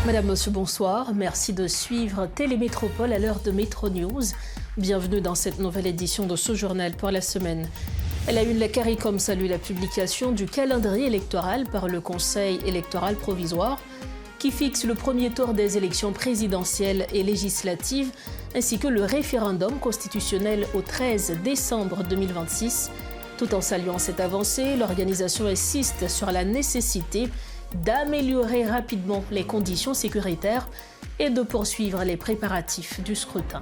Madame, monsieur, bonsoir. Merci de suivre Télémétropole à l'heure de Métro News. Bienvenue dans cette nouvelle édition de ce journal pour la semaine. À la une, la CARICOM salue la publication du calendrier électoral par le Conseil électoral provisoire qui fixe le premier tour des élections présidentielles et législatives ainsi que le référendum constitutionnel au 13 décembre 2026. Tout en saluant cette avancée, l'organisation insiste sur la nécessité d'améliorer rapidement les conditions sécuritaires et de poursuivre les préparatifs du scrutin.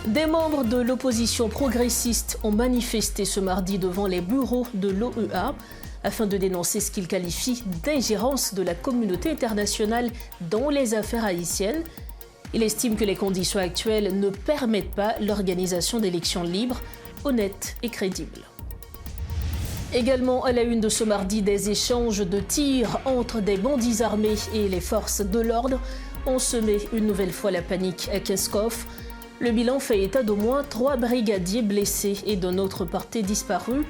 Des membres de l'opposition progressiste ont manifesté ce mardi devant les bureaux de l'OEA afin de dénoncer ce qu'ils qualifient d'ingérence de la communauté internationale dans les affaires haïtiennes. Il estime que les conditions actuelles ne permettent pas l'organisation d'élections libres, honnêtes et crédibles. Également à la une de ce mardi, des échanges de tirs entre des bandits armés et les forces de l'ordre ont semé une nouvelle fois la panique à Keskov. Le bilan fait état d'au moins 3 brigadiers blessés et d'un autre porté disparu.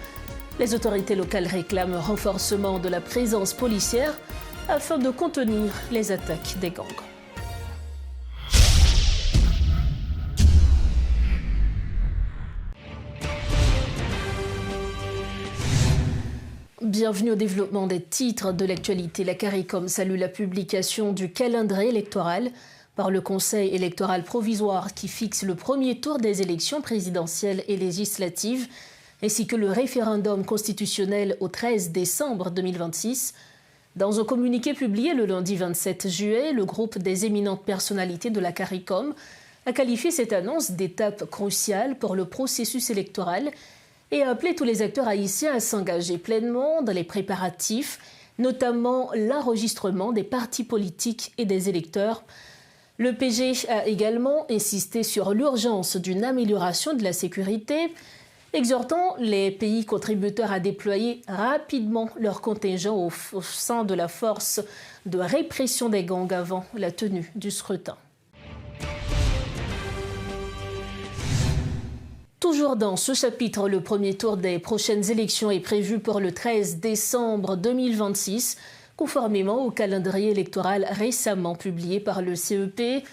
Les autorités locales réclament un renforcement de la présence policière afin de contenir les attaques des gangs. Bienvenue au développement des titres de l'actualité. La CARICOM salue la publication du calendrier électoral par le Conseil électoral provisoire qui fixe le premier tour des élections présidentielles et législatives, ainsi que le référendum constitutionnel au 13 décembre 2026. Dans un communiqué publié le lundi 27 juillet, le groupe des éminentes personnalités de la CARICOM a qualifié cette annonce d'étape cruciale pour le processus électoral et a appelé tous les acteurs haïtiens à s'engager pleinement dans les préparatifs, notamment l'enregistrement des partis politiques et des électeurs. Le PG a également insisté sur l'urgence d'une amélioration de la sécurité, exhortant les pays contributeurs à déployer rapidement leur contingent au sein de la force de répression des gangs avant la tenue du scrutin. Toujours dans ce chapitre, le premier tour des prochaines élections est prévu pour le 13 décembre 2026, conformément au calendrier électoral récemment publié par le CEP.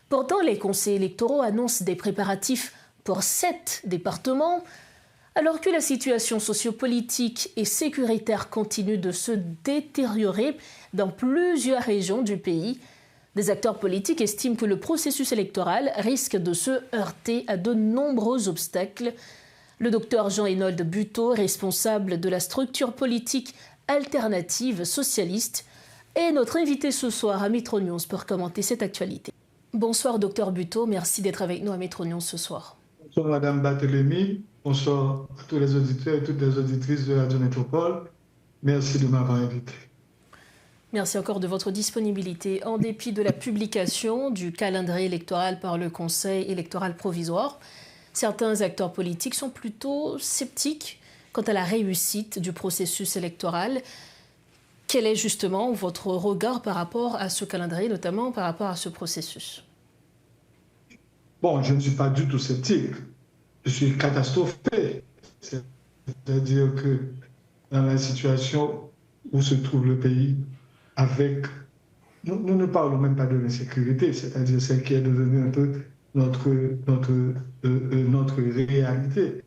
Pourtant, les conseils électoraux annoncent des préparatifs pour 7 départements, alors que la situation sociopolitique et sécuritaire continue de se détériorer dans plusieurs régions du pays. Des acteurs politiques estiment que le processus électoral risque de se heurter à de nombreux obstacles. Le docteur Jean-Hénold Buteau, responsable de la structure politique alternative socialiste, est notre invité ce soir à Métro News pour commenter cette actualité. Bonsoir docteur Buteau, merci d'être avec nous à Métro News ce soir. Bonsoir Madame Barthélémy, bonsoir à tous les auditeurs et toutes les auditrices de Radio Métropole. Merci de m'avoir invité. Merci encore de votre disponibilité. En dépit de la publication du calendrier électoral par le Conseil électoral provisoire, certains acteurs politiques sont plutôt sceptiques quant à la réussite du processus électoral. Quel est justement votre regard par rapport à ce calendrier, notamment par rapport à ce processus? Bon, je ne suis pas du tout sceptique. Je suis catastrophé. C'est-à-dire que dans la situation où se trouve le pays, nous ne parlons même pas de l'insécurité, c'est-à-dire celle qui est devenue un peu notre réalité,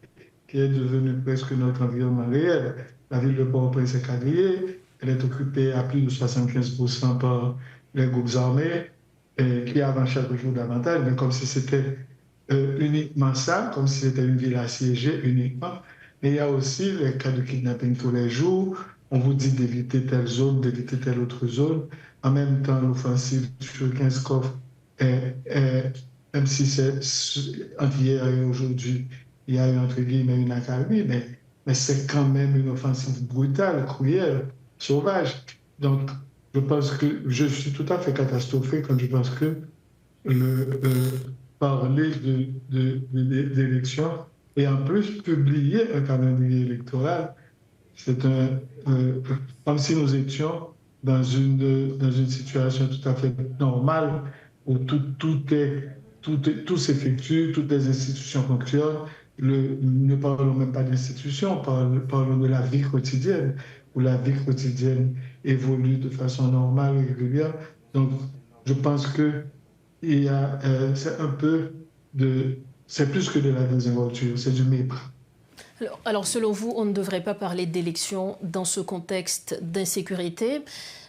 qui est devenue presque notre environnement réel. La ville de Port-au-Prince est quadrillée, elle est occupée à plus de 75% par les groupes armés, qui avancent chaque jour davantage, mais comme si c'était uniquement ça, comme si c'était une ville assiégée uniquement. Mais il y a aussi les cas de kidnapping tous les jours. On vous dit d'éviter telle zone, d'éviter telle autre zone. En même temps, l'offensive sur Keskov, même si c'est entre hier et aujourd'hui, il y a eu entre guillemets une accalmie, mais c'est quand même une offensive brutale, cruelle, sauvage. Donc, je pense que je suis tout à fait catastrophé quand je pense que parler d'élections et en plus publier un calendrier électoral, c'est comme si nous étions dans une situation tout à fait normale où tout s'effectue, toutes les institutions fonctionnent. Ne parlons même pas d'institutions, parlons de la vie quotidienne, où la vie quotidienne évolue de façon normale et régulière Donc, je pense que c'est un peu c'est plus que de la désinvolture, c'est du mépris. Alors, selon vous, on ne devrait pas parler d'élection dans ce contexte d'insécurité.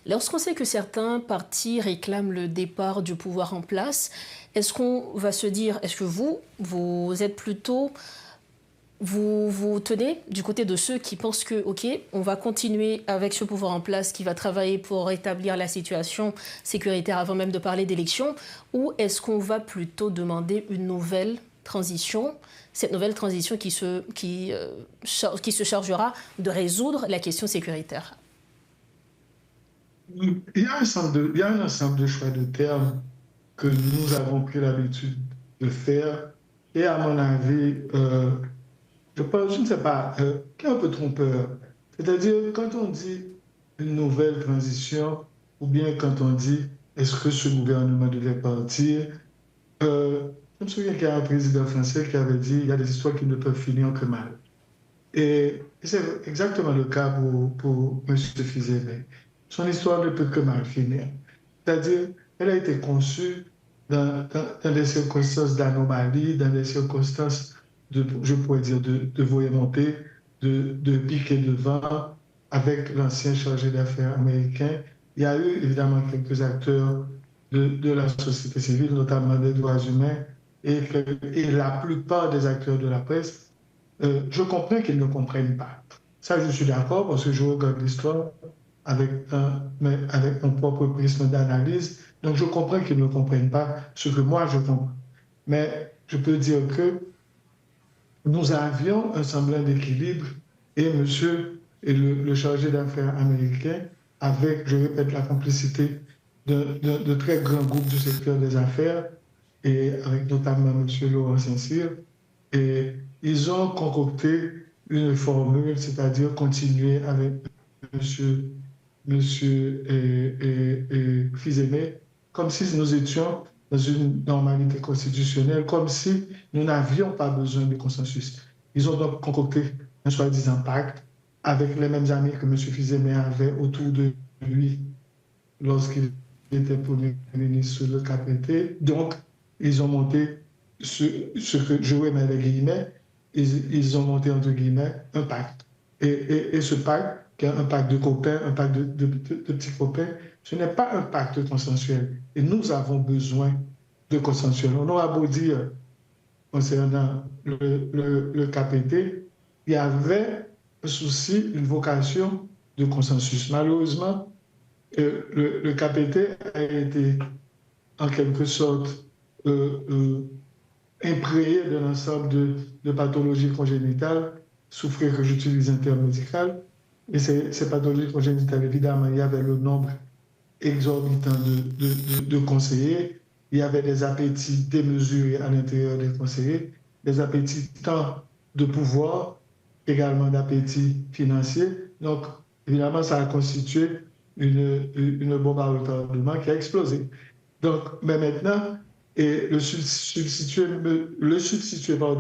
Lorsqu'on sait que certains partis réclament le départ du pouvoir en place, est-ce qu'on va se dire, est-ce que vous êtes plutôt, vous tenez du côté de ceux qui pensent que, OK, on va continuer avec ce pouvoir en place qui va travailler pour rétablir la situation sécuritaire avant même de parler d'élection, ou est-ce qu'on va plutôt demander une nouvelle transition, cette nouvelle transition qui se chargera de résoudre la question sécuritaire? Il il y a un ensemble de choix de termes que nous avons pris l'habitude de faire. Et à mon avis, je ne sais pas, qui est un peu trompeur. C'est-à-dire, quand on dit une nouvelle transition, ou bien quand on dit est-ce que ce gouvernement devait partir, je me souviens qu'il y a un président français qui avait dit il y a des histoires qui ne peuvent finir que mal. Et c'est exactement le cas pour M. Fizeme. Son histoire ne peut que mal finir. C'est-à-dire, elle a été conçue dans des circonstances d'anomalie, dans des circonstances je pourrais dire, de volonté, de piquer devant avec l'ancien chargé d'affaires américain. Il y a eu évidemment quelques acteurs de la société civile, notamment des droits humains, et la plupart des acteurs de la presse. Je comprends qu'ils ne comprennent pas. Ça, je suis d'accord parce que je regarde l'histoire avec mon propre prisme d'analyse. Donc, je comprends qu'ils ne comprennent pas ce que moi, je comprends. Mais je peux dire que nous avions un semblant d'équilibre et monsieur et le chargé d'affaires américain, avec, je répète, la complicité de très grands groupes du secteur des affaires et avec notamment monsieur Laurent Saint-Cyr, et ils ont concocté une formule, c'est-à-dire continuer avec monsieur Fizeme, comme si nous étions dans une normalité constitutionnelle, comme si nous n'avions pas besoin de consensus. Ils ont donc concocté un soi-disant pacte avec les mêmes amis que M. Fizeme avait autour de lui lorsqu'il était Premier ministre sur le KPT. Donc, ils ont monté ce que je remets les guillemets, ils ont monté entre guillemets un pacte. Et ce pacte, qui est un pacte de copains, un pacte de petits copains, ce n'est pas un pacte consensuel. Et nous avons besoin de consensuel. On aura beau dire, concernant le KPT, il y avait un souci, une vocation de consensus. Malheureusement, le KPT a été en quelque sorte imprégnée d'un ensemble de pathologies congénitales, souffrir que j'utilise un terme médical, et ces pathologies congénitales, évidemment, il y avait le nombre exorbitant de conseillers, il y avait des appétits démesurés à l'intérieur des conseillers, des appétits tant de pouvoir, également d'appétits financiers. Donc, évidemment, ça a constitué une bombe à retardement qui a explosé. Donc, mais maintenant, et le substitué par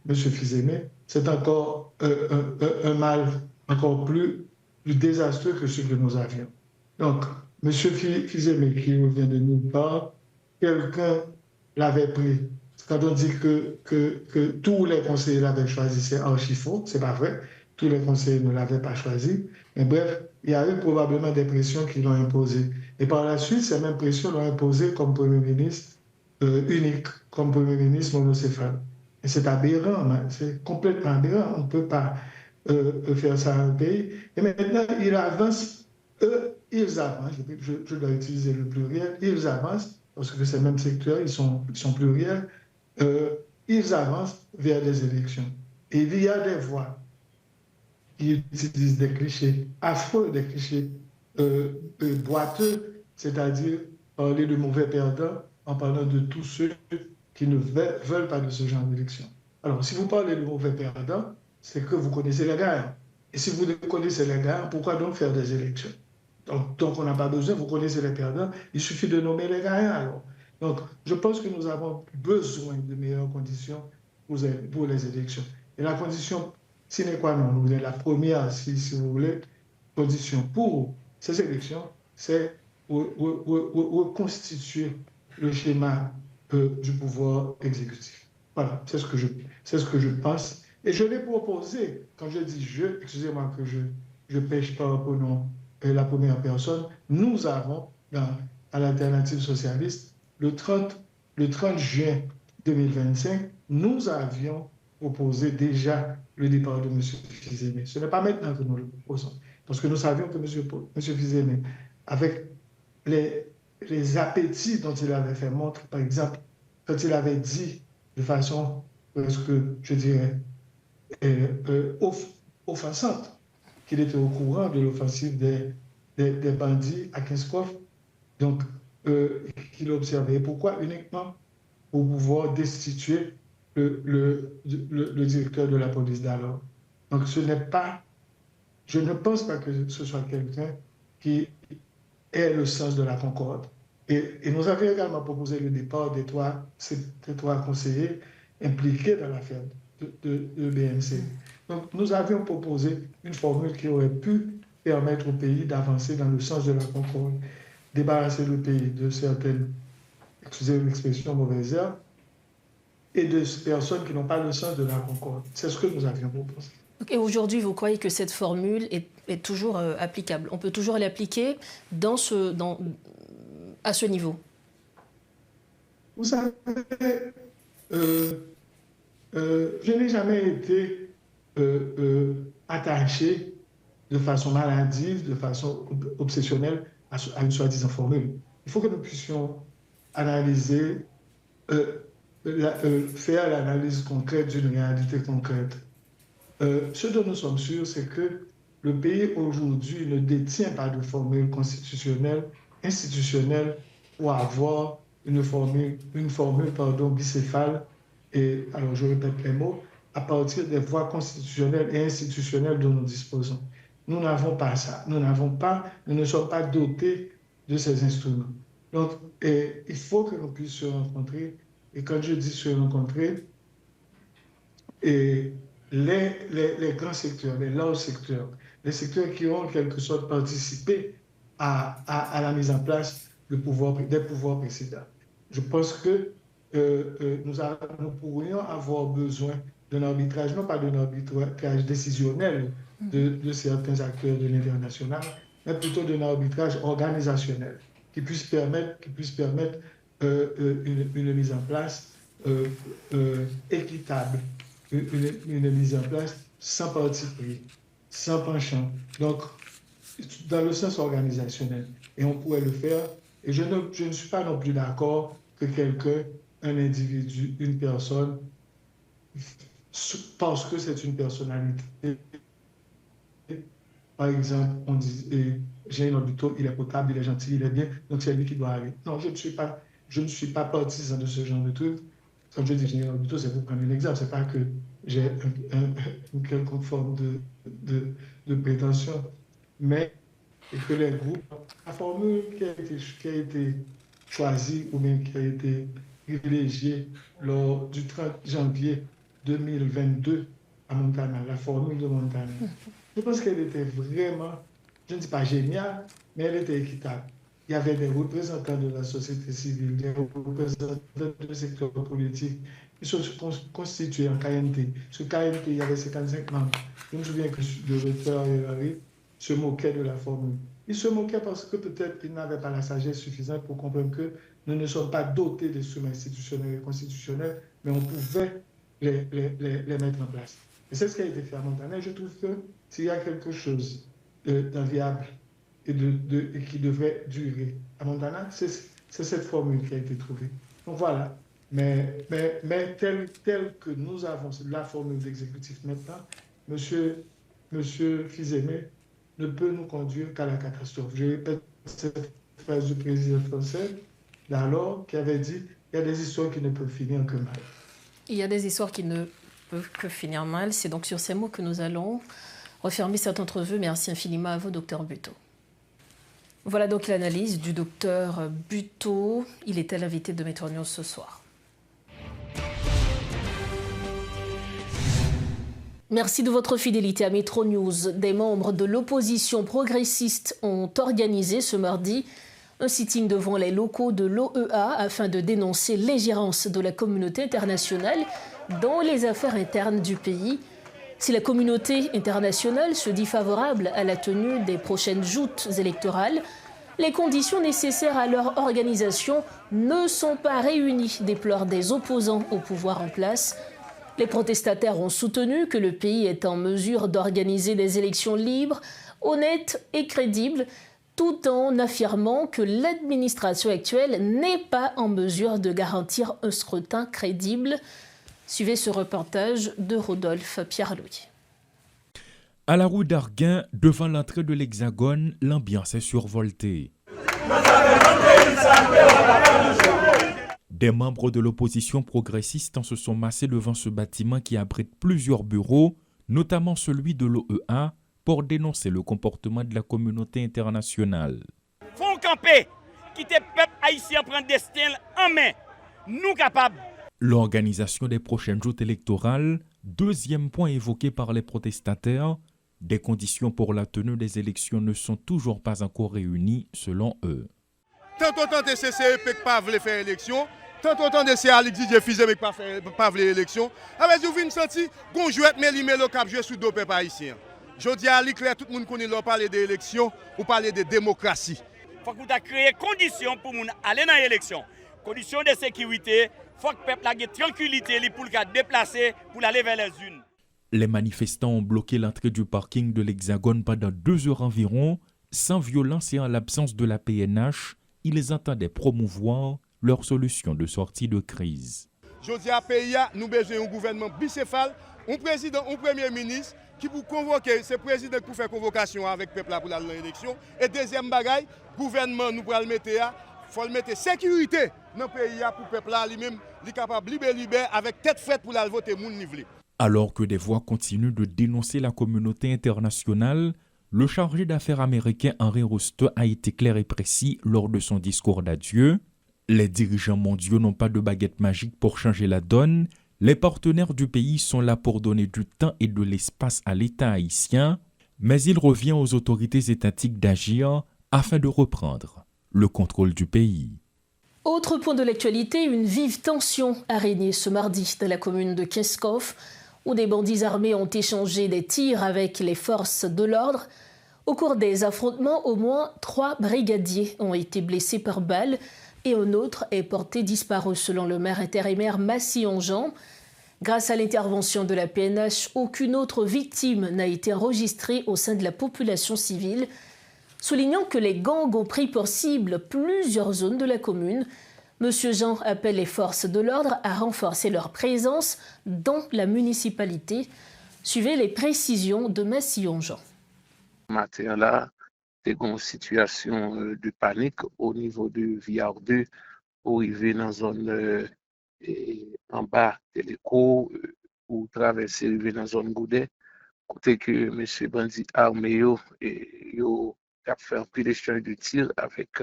M. Fizeme, c'est encore un mal encore plus désastreux que ce que nous avions. Donc, M. Fizeme, qui revient de nulle part, quelqu'un l'avait pris. Quand on dit que tous les conseillers l'avaient choisi, c'est archi faux, c'est pas vrai. Tous les conseillers ne l'avaient pas choisi. Mais bref, il y a eu probablement des pressions qui l'ont imposé. Et par la suite, ces mêmes pressions l'ont imposé comme Premier ministre unique, comme Premier ministre monocéphale. Et c'est aberrant, hein, c'est complètement aberrant. On ne peut pas faire ça à un pays. Et maintenant, ils avancent, ils avancent, je dois utiliser le pluriel, ils avancent, parce que ces mêmes secteurs, ils sont pluriels, ils avancent vers des élections. Et il y a des voix qui utilisent des clichés affreux, des clichés boiteux, c'est-à-dire parler de mauvais perdants en parlant de tous ceux qui ne veulent pas de ce genre d'élection. Alors, si vous parlez de mauvais perdants, c'est que vous connaissez les gagnants. Et si vous connaissez les gagnants, pourquoi donc faire des élections? Donc on n'a pas besoin, vous connaissez les perdants, il suffit de nommer les gagnants alors. Donc, je pense que nous avons besoin de meilleures conditions pour les élections. Et la condition sine qua non, la première, si vous voulez, condition pour ces élections, c'est reconstituer le schéma du pouvoir exécutif. Voilà, c'est ce que je pense. Et je l'ai proposé, quand je dis je, excusez-moi que je pêche par pronom la première personne, nous avons, à l'Alternative socialiste, le 30 juin 2025, nous avions proposé déjà le départ de M. Fils-Aimé. Ce n'est pas maintenant que nous le proposons, parce que nous savions que M. Fils-Aimé, avec les appétits dont il avait fait montre, par exemple, quand il avait dit de façon presque, je dirais, offensante, qu'il était au courant de l'offensive des bandits à Kinskov, donc qu'il observait. Pourquoi? Uniquement pour pouvoir destituer le directeur de la police d'alors. Donc je ne pense pas que ce soit quelqu'un qui ait le sens de la concorde. Et nous avions également proposé le départ des trois conseillers impliqués dans l'affaire de BNC. Donc, nous avions proposé une formule qui aurait pu permettre au pays d'avancer dans le sens de la concorde, débarrasser le pays de certaines, excusez l'expression, mauvaises herbes, et de personnes qui n'ont pas le sens de la concorde. C'est ce que nous avions proposé. Et aujourd'hui, vous croyez que cette formule est toujours applicable? On peut toujours l'appliquer à ce niveau? Vous savez, je n'ai jamais été attaché de façon maladive, de façon obsessionnelle à une soi-disant formule. Il faut que nous puissions analyser, faire l'analyse concrète d'une réalité concrète. Ce dont nous sommes sûrs, c'est que le pays aujourd'hui ne détient pas de formule constitutionnelle, institutionnelle, pour avoir une formule bicéphale, et alors je répète les mots, à partir des voies constitutionnelles et institutionnelles dont nous disposons. Nous n'avons pas ça. Nous ne sommes pas dotés de ces instruments. Donc, il faut que nous puissions se rencontrer, et quand je dis se rencontrer, et les grands secteurs, les larges secteurs, les secteurs qui ont en quelque sorte participé à la mise en place des pouvoirs précédents. Je pense que nous pourrions avoir besoin d'un arbitrage, non pas d'un arbitrage décisionnel de certains acteurs de l'international, mais plutôt d'un arbitrage organisationnel qui puisse permettre une mise en place équitable, une mise en place sans parti pris, sans penchant. Donc, dans le sens organisationnel. Et on pourrait le faire. Et je ne suis pas non plus d'accord que quelqu'un, un individu, une personne, parce que c'est une personnalité. Par exemple, on dit Jean Buteau, il est potable, il est gentil, il est bien, donc c'est lui qui doit aller. Non, je ne suis pas partisan de ce genre de truc. Quand je dis Jean Buteau, c'est pour prendre un exemple. C'est pas que j'ai une quelconque forme de prétention, mais que les groupes, la formule qui a été choisie ou bien qui a été privilégiée lors du 30 janvier 2022 à Montana, la formule de Montana, je pense qu'elle était vraiment, je ne dis pas géniale, mais elle était équitable. Il y avait des représentants de la société civile, des représentants du secteur politique qui se constituaient en KNT. Ce KNT, il y avait 55 membres. Je me souviens que le recteur Harry se moquait de la formule. Il se moquait parce que peut-être qu'il n'avait pas la sagesse suffisante pour comprendre que nous ne sommes pas dotés d'instruments institutionnels et constitutionnels, mais on pouvait les mettre en place. Et c'est ce qui a été fait à Montana. Et je trouve que s'il y a quelque chose d'inviable et qui devrait durer à Montana, c'est cette formule qui a été trouvée. Donc voilà. Mais tel que nous avons la formule d'exécutif maintenant, monsieur Fils-Aimé ne peut nous conduire qu'à la catastrophe. Je répète cette phrase du président français d'alors qui avait dit « il y a des histoires qui ne peuvent finir que mal ». Il y a des histoires qui ne peuvent que finir mal. C'est donc sur ces mots que nous allons refermer cette entrevue. Merci infiniment à vous, docteur Buteau. Voilà donc l'analyse du docteur Buteau. Il était l'invité de Metro News ce soir. Merci de votre fidélité à Metro News. Des membres de l'opposition progressiste ont organisé ce mardi Un sitting devant les locaux de l'OEA afin de dénoncer l'ingérence de la communauté internationale dans les affaires internes du pays. Si la communauté internationale se dit favorable à la tenue des prochaines joutes électorales, les conditions nécessaires à leur organisation ne sont pas réunies, déplorent des opposants au pouvoir en place. Les protestataires ont soutenu que le pays est en mesure d'organiser des élections libres, honnêtes et crédibles, tout en affirmant que l'administration actuelle n'est pas en mesure de garantir un scrutin crédible. Suivez ce reportage de Rodolphe Pierre-Louis. À la rue d'Arguin, devant l'entrée de l'Hexagone, l'ambiance est survoltée. Des membres de l'opposition progressiste se sont massés devant ce bâtiment qui abrite plusieurs bureaux, notamment celui de l'OEA, pour dénoncer le comportement de la communauté internationale. Faut camper, quitter le peuple haïtien prendre destin en main, nous capables. L'organisation des prochaines joutes électorales, deuxième point évoqué par les protestataires, des conditions pour la tenue des élections ne sont toujours pas encore réunies selon eux. Tantôt de CCEP qui pas voulu faire élection, tantôt de CALIC DJ Fizé qui pas voulu élection. Avec vous venez sentir qu'on joue mais le cap jouer sous deux peuples haïtiens. Je dis à l'éclair tout le monde connaît leur parler d'élection ou parler de démocratie. Faut que vous créer conditions pour moun aller dans l'élection. Conditions de sécurité, faut que le peuple ait tranquillité pour le déplacer pour aller vers les urnes. Les manifestants ont bloqué l'entrée du parking de l'Hexagone pendant 2 heures environ. Sans violence et en l'absence de la PNH, ils entendaient promouvoir leur solution de sortie de crise. Je dis à pays, nous avons besoin d'un gouvernement bicéphale, un président, un premier ministre qui pour convoquer, c'est le président qui faire convocation avec le peuple pour l'élection. Et deuxième bagaille, le gouvernement nous pour le mettre, faut le mettre sécurité dans le pays pour le peuple lui-même, il est capable de libérer avec tête faite pour la voter moun nivelé. Alors que des voix continuent de dénoncer la communauté internationale, le chargé d'affaires américain Henry Roster a été clair et précis lors de son discours d'adieu. Les dirigeants mondiaux n'ont pas de baguette magique pour changer la donne. Les partenaires du pays sont là pour donner du temps et de l'espace à l'État haïtien, mais il revient aux autorités étatiques d'agir afin de reprendre le contrôle du pays. Autre point de l'actualité, une vive tension a régné ce mardi dans la commune de Kinskov, où des bandits armés ont échangé des tirs avec les forces de l'ordre. Au cours des affrontements, au moins 3 brigadiers ont été blessés par balle et un autre est porté disparu selon le maire intérimaire Massy-Ongean. Grâce à l'intervention de la PNH, aucune autre victime n'a été enregistrée au sein de la population civile, soulignant que les gangs ont pris pour cible plusieurs zones de la commune. Monsieur Jean appelle les forces de l'ordre à renforcer leur présence dans la municipalité. Suivez les précisions de Massy-Ongean. Matin-là, c'est une situation de panique au niveau de Viardeux pour arriver dans la zone en bas de l'écho ou traverser arriver dans la zone Goudet. Côté que M. Bandit armé a fait un peu d'échange de tir avec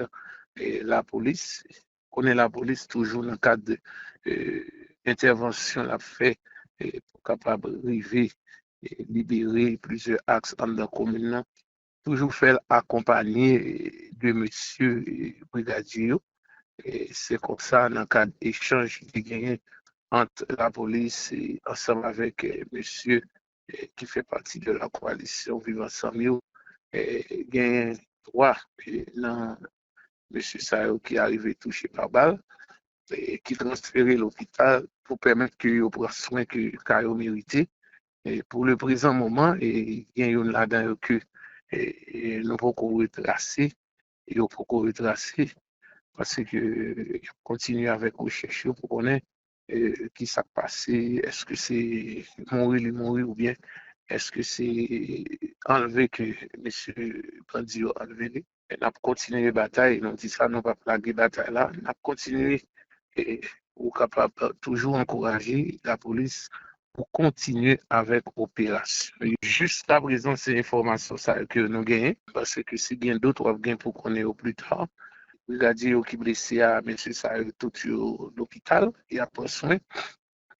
la police. On est la police toujours dans le cadre d'intervention l'a fait pour capable arriver et libérer plusieurs axes dans la commune. Toujours fait accompagner de monsieur brigadier. Et c'est comme ça dans le cadre d'échange qui gagne entre la police et ensemble avec monsieur qui fait partie de la coalition Vivre Ensemble. Gagne 3 dans monsieur Sayo qui est arrivé touché par balle et qui transféré l'hôpital pour permettre qu'il prenne soin que Kayo mérité. Et pour le présent moment, il y a une là-dedans que nous pouvons retracer parce que continue avec recherche pour connaître qui s'est passé, est-ce que c'est mourir ou bien est-ce que c'est enlevé que M. Brandio a enlevé. Et nous avons continué la bataille, nous dit ça, nous pas plaguer la bataille là, nous avons continué et nous sommes capables toujours encourager la police pour continuer avec l'opération. Jusqu'à présent, c'est l'information que nous gagnons, parce que si il y a d'autres gains pour qu'on ait au plus tard, le brigadier qui est blessé à M. Sayo tout sur l'hôpital, il a pris soin.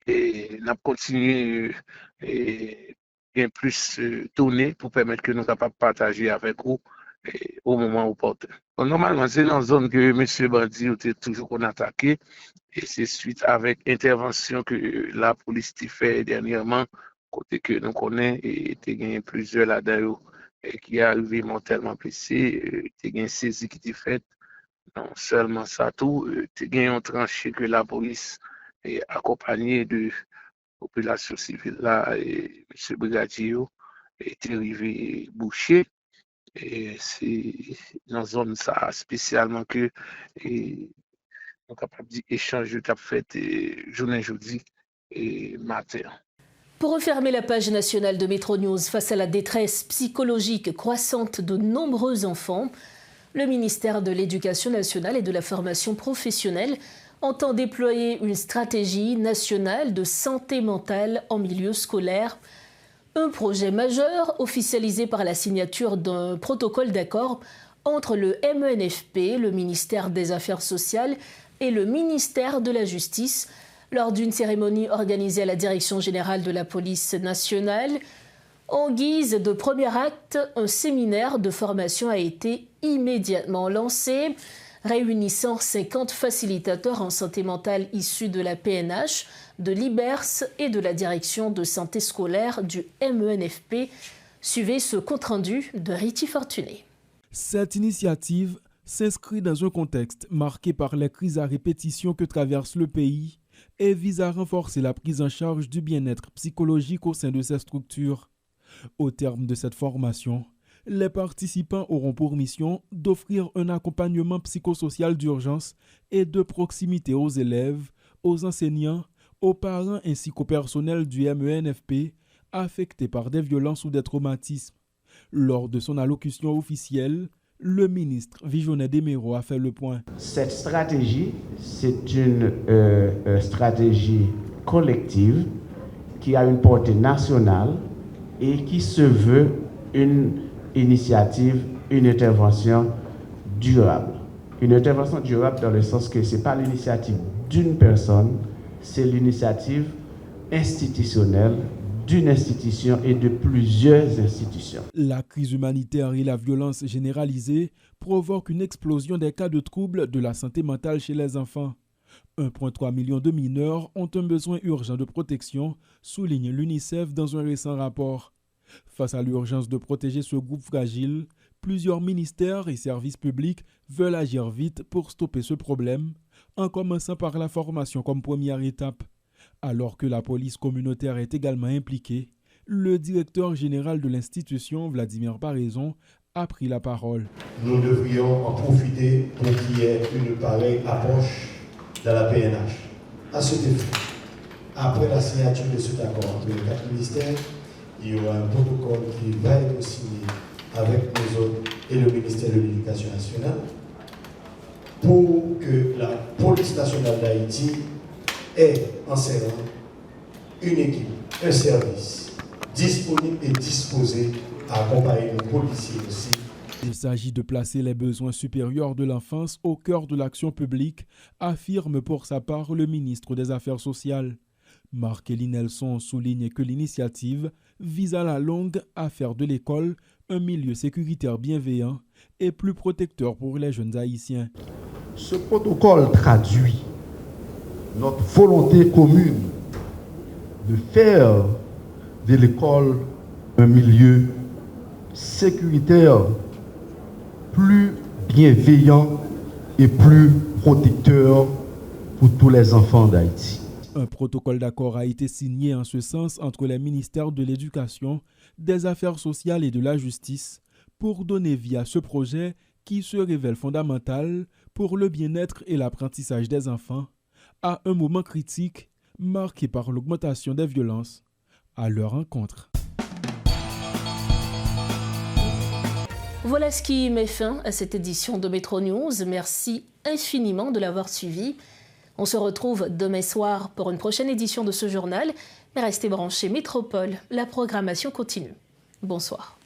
Et nous avons continué et bien plus données pour permettre que nous soyons capables de partager avec vous au moment opportun. Bon, normalement, c'est dans la zone que M. Bandi était toujours attaqué. Et c'est suite avec intervention que la police a fait dernièrement, côté que nous connaissons, et il y a plusieurs là-dedans qui sont arrivés mortellement blessés, il y a une saisie qui a été faite. Non seulement ça, tout, il y a un tranché que la police est accompagnée de population civile là, et M. Brigadier est arrivé bouché. Et c'est dans la zone ça spécialement que nous sommes capables d'échanger qu'a fait journée jeudi et matin. Pour refermer la page nationale de Métro News face à la détresse psychologique croissante de nombreux enfants, le ministère de l'Éducation nationale et de la formation professionnelle entend déployer une stratégie nationale de santé mentale en milieu scolaire. Un projet majeur officialisé par la signature d'un protocole d'accord entre le MENFP, le ministère des Affaires sociales, et le ministère de la Justice, lors d'une cérémonie organisée à la Direction générale de la police nationale. En guise de premier acte, un séminaire de formation a été immédiatement lancé, réunissant 50 facilitateurs en santé mentale issus de la PNH, de l'IBERS et de la Direction de santé scolaire du MENFP. Suivez ce compte-rendu de Riti Fortuné. Cette initiative s'inscrit dans un contexte marqué par les crises à répétition que traverse le pays et vise à renforcer la prise en charge du bien-être psychologique au sein de ces structures. Au terme de cette formation, les participants auront pour mission d'offrir un accompagnement psychosocial d'urgence et de proximité aux élèves, aux enseignants, aux parents ainsi qu'au personnel du MENFP affectés par des violences ou des traumatismes. Lors de son allocution officielle, le ministre Vijonnet Desmero a fait le point. Cette stratégie, c'est une stratégie collective qui a une portée nationale et qui se veut une initiative, une intervention durable. Une intervention durable dans le sens que ce n'est pas l'initiative d'une personne, c'est l'initiative institutionnelle d'une institution et de plusieurs institutions. La crise humanitaire et la violence généralisée provoquent une explosion des cas de troubles de la santé mentale chez les enfants. 1,3 million de mineurs ont un besoin urgent de protection, souligne l'UNICEF dans un récent rapport. Face à l'urgence de protéger ce groupe fragile, plusieurs ministères et services publics veulent agir vite pour stopper ce problème, en commençant par la formation comme première étape. Alors que la police communautaire est également impliquée, le directeur général de l'institution, Vladimir Paraison, a pris la parole. Nous devrions en profiter pour qu'il y ait une pareille approche dans la PNH. À cet effet, après la signature de cet accord entre les 4 ministères, il y aura un protocole qui va être signé avec nous autres et le ministère de l'Éducation nationale pour que la police nationale d'Haïti ait en ses rangs une équipe, un service disponible et disposé à accompagner nos policiers aussi. Il s'agit de placer les besoins supérieurs de l'enfance au cœur de l'action publique, affirme pour sa part le ministre des Affaires sociales. Marc-Élie Nelson souligne que l'initiative vise à la longue à faire de l'école un milieu sécuritaire bienveillant et plus protecteur pour les jeunes haïtiens. Ce protocole traduit notre volonté commune de faire de l'école un milieu sécuritaire, plus bienveillant et plus protecteur pour tous les enfants d'Haïti. Un protocole d'accord a été signé en ce sens entre les ministères de l'Éducation, des Affaires sociales et de la Justice pour donner vie à ce projet qui se révèle fondamental pour le bien-être et l'apprentissage des enfants à un moment critique marqué par l'augmentation des violences à leur encontre. Voilà ce qui met fin à cette édition de Métro News. Merci infiniment de l'avoir suivi. On se retrouve demain soir pour une prochaine édition de ce journal. Mais restez branchés Métropole, la programmation continue. Bonsoir.